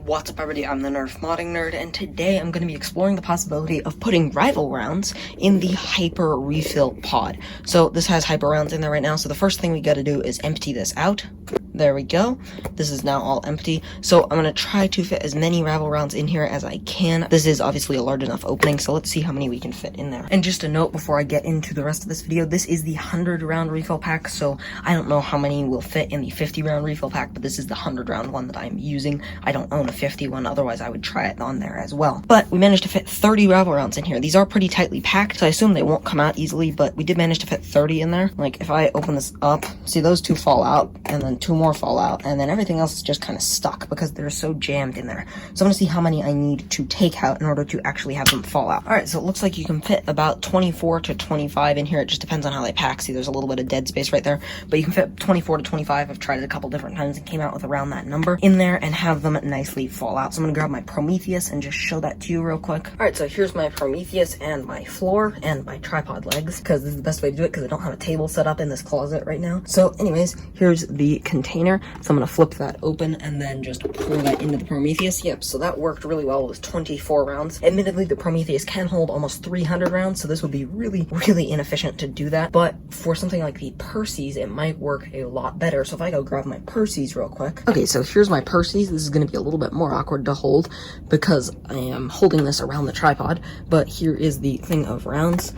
What's up everybody, I'm the Nerf Modding Nerd, and today I'm going to be exploring the possibility of putting rival rounds in the hyper refill pod. So this has hyper rounds in there right now, so the first thing we got to do is empty this out. There we go. This is now all empty. So I'm going to try to fit as many rival rounds in here as I can. This is obviously a large enough opening, so let's see how many we can fit in there. And just a note before I get into the rest of this video, this is the 100 round refill pack, so I don't know how many will fit in the 50 round refill pack, but this is the 100 round one that I'm using. I don't own a 50 one, otherwise I would try it on there as well. But we managed to fit 30 rival rounds in here. These are pretty tightly packed, so I assume they won't come out easily, but we did manage to fit 30 in there. Like, if I open this up, see those two fall out, and then two more fall out, and then everything else is just kind of stuck because they're so jammed in there. So I'm gonna see how many I need to take out in order to actually have them fall out. Alright, so it looks like you can fit about 24 to 25 in here. It just depends on how they pack. See, there's a little bit of dead space right there, but you can fit 24 to 25. I've tried it a couple different times and came out with around that number in there and have them nicely fall out. So I'm gonna grab my Prometheus and just show that to you real quick. Alright, so here's my Prometheus and my floor and my tripod legs, because this is the best way to do it because I don't have a table set up in this closet right now. So anyways, here's the container. So I'm gonna flip that open and then just pour that into the Prometheus. Yep, so that worked really well. It was 24 rounds. Admittedly, the Prometheus can hold almost 300 rounds, so this would be really inefficient to do that. But for something like the Perseus, it might work a lot better. So if I go grab my Perseus real quick. Okay, so here's my Perseus. This is gonna be a little bit more awkward to hold because I am holding this around the tripod, but here is the thing of rounds.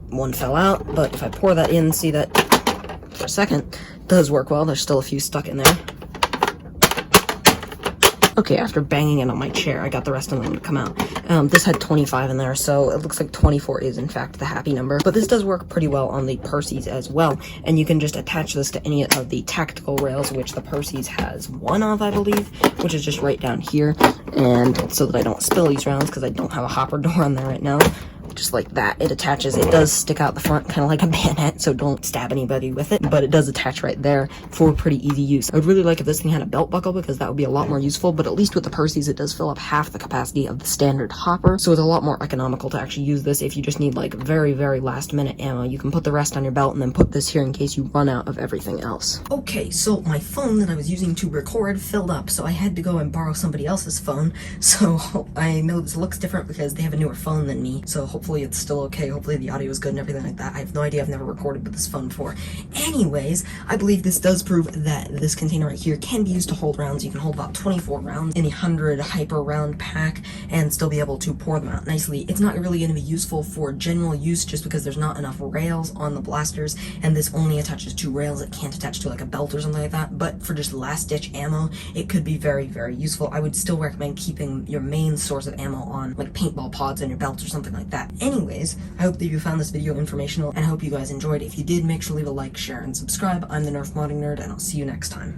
One fell out, but if I pour that in, see that for a second, it does work well. There's still a few stuck in there. Okay, after banging it on my chair, I got the rest of them to come out. This had 25 in there, so it looks like 24 is in fact the happy number. But this does work pretty well on the Perseus as well, and you can just attach this to any of the tactical rails, which the Perseus has one of, I believe, which is just right down here. And so that I don't spill these rounds, because I don't have a hopper door on there right now. Just like that, it attaches. It does stick out the front, kind of like a bayonet, so don't stab anybody with it, but it does attach right there for pretty easy use. I would really like if this thing had a belt buckle, because that would be a lot more useful, but at least with the Perseus, it does fill up half the capacity of the standard hopper, so it's a lot more economical to actually use this. If you just need like very last minute ammo, you can put the rest on your belt and then put this here in case you run out of everything else. Okay, so my phone that I was using to record filled up, so I had to go and borrow somebody else's phone. So I know this looks different because they have a newer phone than me, so hopefully it's still okay. Hopefully the audio is good and everything like that. I have no idea. I've never recorded with this phone before. Anyways, I believe this does prove that this container right here can be used to hold rounds. You can hold about 24 rounds in a 100 hyper round pack and still be able to pour them out nicely. It's not really going to be useful for general use just because there's not enough rails on the blasters, and this only attaches to rails. It can't attach to like a belt or something like that, but for just last ditch ammo, it could be very useful. I would still recommend keeping your main source of ammo on like paintball pods on your belt or something like that. Anyways, I hope that you found this video informational, and I hope you guys enjoyed. If you did, make sure to leave a like, share, and subscribe. I'm the Nerf Modding Nerd, and I'll see you next time.